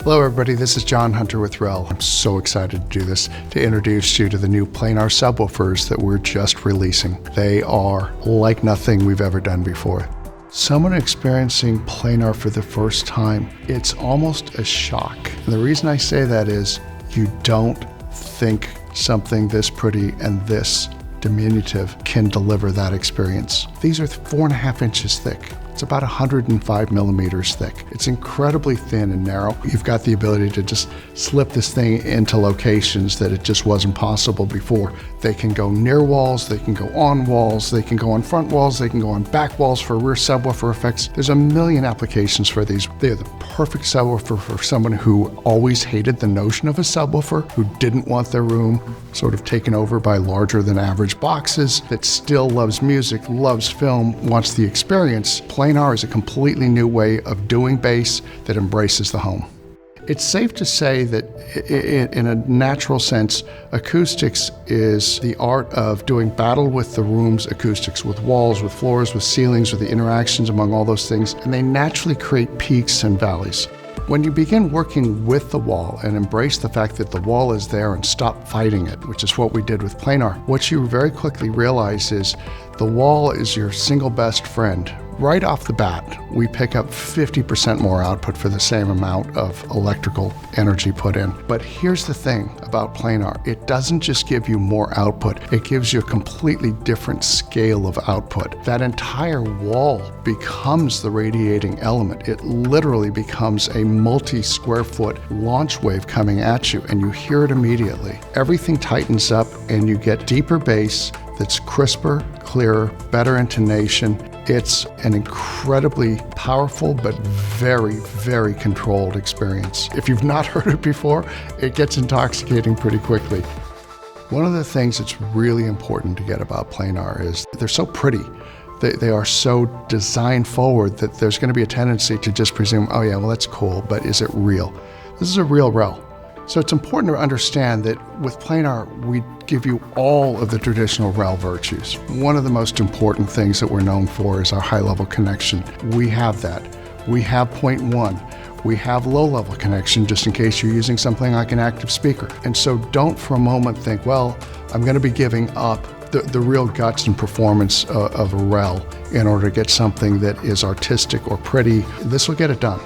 Hello everybody, this is John Hunter with Rel. I'm so excited to do this, to introduce you to the new Planar subwoofers that we're just releasing. They are like nothing we've ever done before. Someone experiencing Planar for the first time, it's almost a shock. And the reason I say that is you don't think something this pretty and this diminutive can deliver that experience. These are 4.5 inches thick. It's about 105 millimeters thick. It's incredibly thin and narrow. You've got the ability to just slip this thing into locations that it just wasn't possible before. They can go near walls, they can go on walls, they can go on front walls, they can go on back walls for rear subwoofer effects. There's a million applications for these. They're the perfect subwoofer for someone who always hated the notion of a subwoofer, who didn't want their room sort of taken over by larger than average boxes, that still loves music, loves film, wants the experience. Planar is a completely new way of doing bass that embraces the home. It's safe to say that in a natural sense, acoustics is the art of doing battle with the room's acoustics, with walls, with floors, with ceilings, with the interactions among all those things, and they naturally create peaks and valleys. When you begin working with the wall and embrace the fact that the wall is there and stop fighting it, which is what we did with Planar, what you very quickly realize is the wall is your single best friend. Right off the bat, we pick up 50% more output for the same amount of electrical energy put in. But here's the thing about Planar. It doesn't just give you more output, it gives you a completely different scale of output. That entire wall becomes the radiating element. It literally becomes a multi-square foot launch wave coming at you, and you hear it immediately. Everything tightens up and you get deeper bass that's crisper, clearer, better intonation. It's an incredibly powerful but very, very controlled experience. If you've not heard it before, it gets intoxicating pretty quickly. One of the things that's really important to get about Planar is they're so pretty. They are so design forward that there's going to be a tendency to just presume, oh yeah, well that's cool, but is it real? This is a real Rel. So it's important to understand that with Planar, we give you all of the traditional Rel virtues. One of the most important things that we're known for is our high-level connection. We have that. We have 0.1. We have low-level connection just in case you're using something like an active speaker. And so don't for a moment think, well, I'm going to be giving up the real guts and performance of a Rel in order to get something that is artistic or pretty. This will get it done.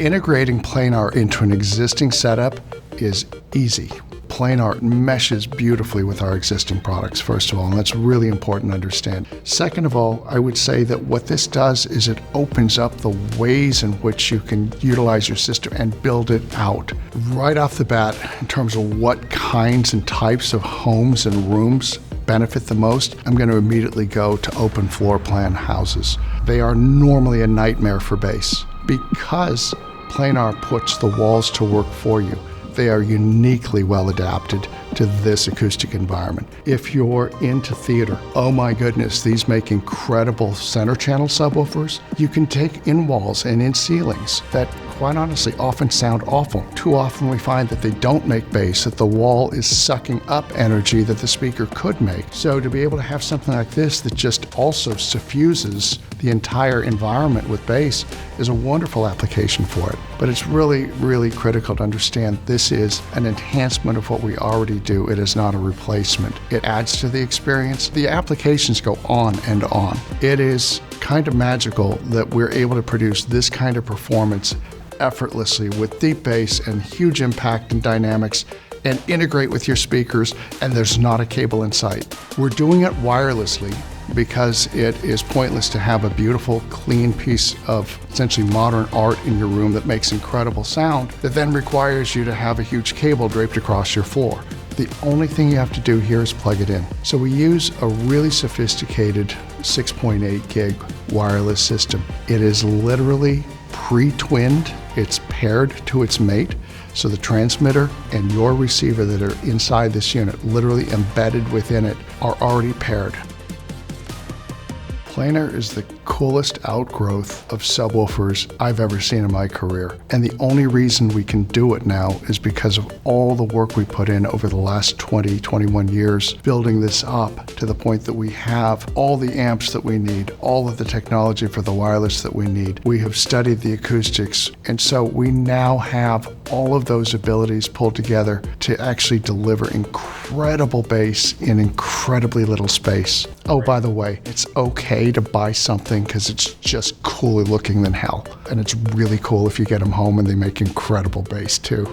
Integrating Planar into an existing setup is easy. Planar meshes beautifully with our existing products, first of all, and that's really important to understand. Second of all, I would say that what this does is it opens up the ways in which you can utilize your system and build it out. Right off the bat, in terms of what kinds and types of homes and rooms benefit the most, I'm going to immediately go to open floor plan houses. They are normally a nightmare for bass because Planar puts the walls to work for you. They are uniquely well adapted to this acoustic environment. If you're into theater, oh my goodness, these make incredible center channel subwoofers. You can take in walls and in ceilings that quite honestly often sound awful. Too often we find that they don't make bass, that the wall is sucking up energy that the speaker could make. So to be able to have something like this that just also suffuses the entire environment with bass is a wonderful application for it. But it's really, really critical to understand this is an enhancement of what we already do. It is not a replacement. It adds to the experience. The applications go on and on. It is kind of magical that we're able to produce this kind of performance effortlessly with deep bass and huge impact and dynamics and integrate with your speakers, and there's not a cable in sight. We're doing it wirelessly because it is pointless to have a beautiful, clean piece of essentially modern art in your room that makes incredible sound that then requires you to have a huge cable draped across your floor. The only thing you have to do here is plug it in. So we use a really sophisticated 6.8 gig wireless system. It is literally pre-twinned. It's paired to its mate. So the transmitter and your receiver that are inside this unit, literally embedded within it, are already paired. Planar is the coolest outgrowth of subwoofers I've ever seen in my career. And the only reason we can do it now is because of all the work we put in over the last 20, 21 years, building this up to the point that we have all the amps that we need, all of the technology for the wireless that we need. We have studied the acoustics, and so we now have all of those abilities pulled together to actually deliver incredible bass in incredibly little space. Oh, by the way, it's okay to buy something because it's just cooler looking than hell. And it's really cool if you get them home and they make incredible bass too.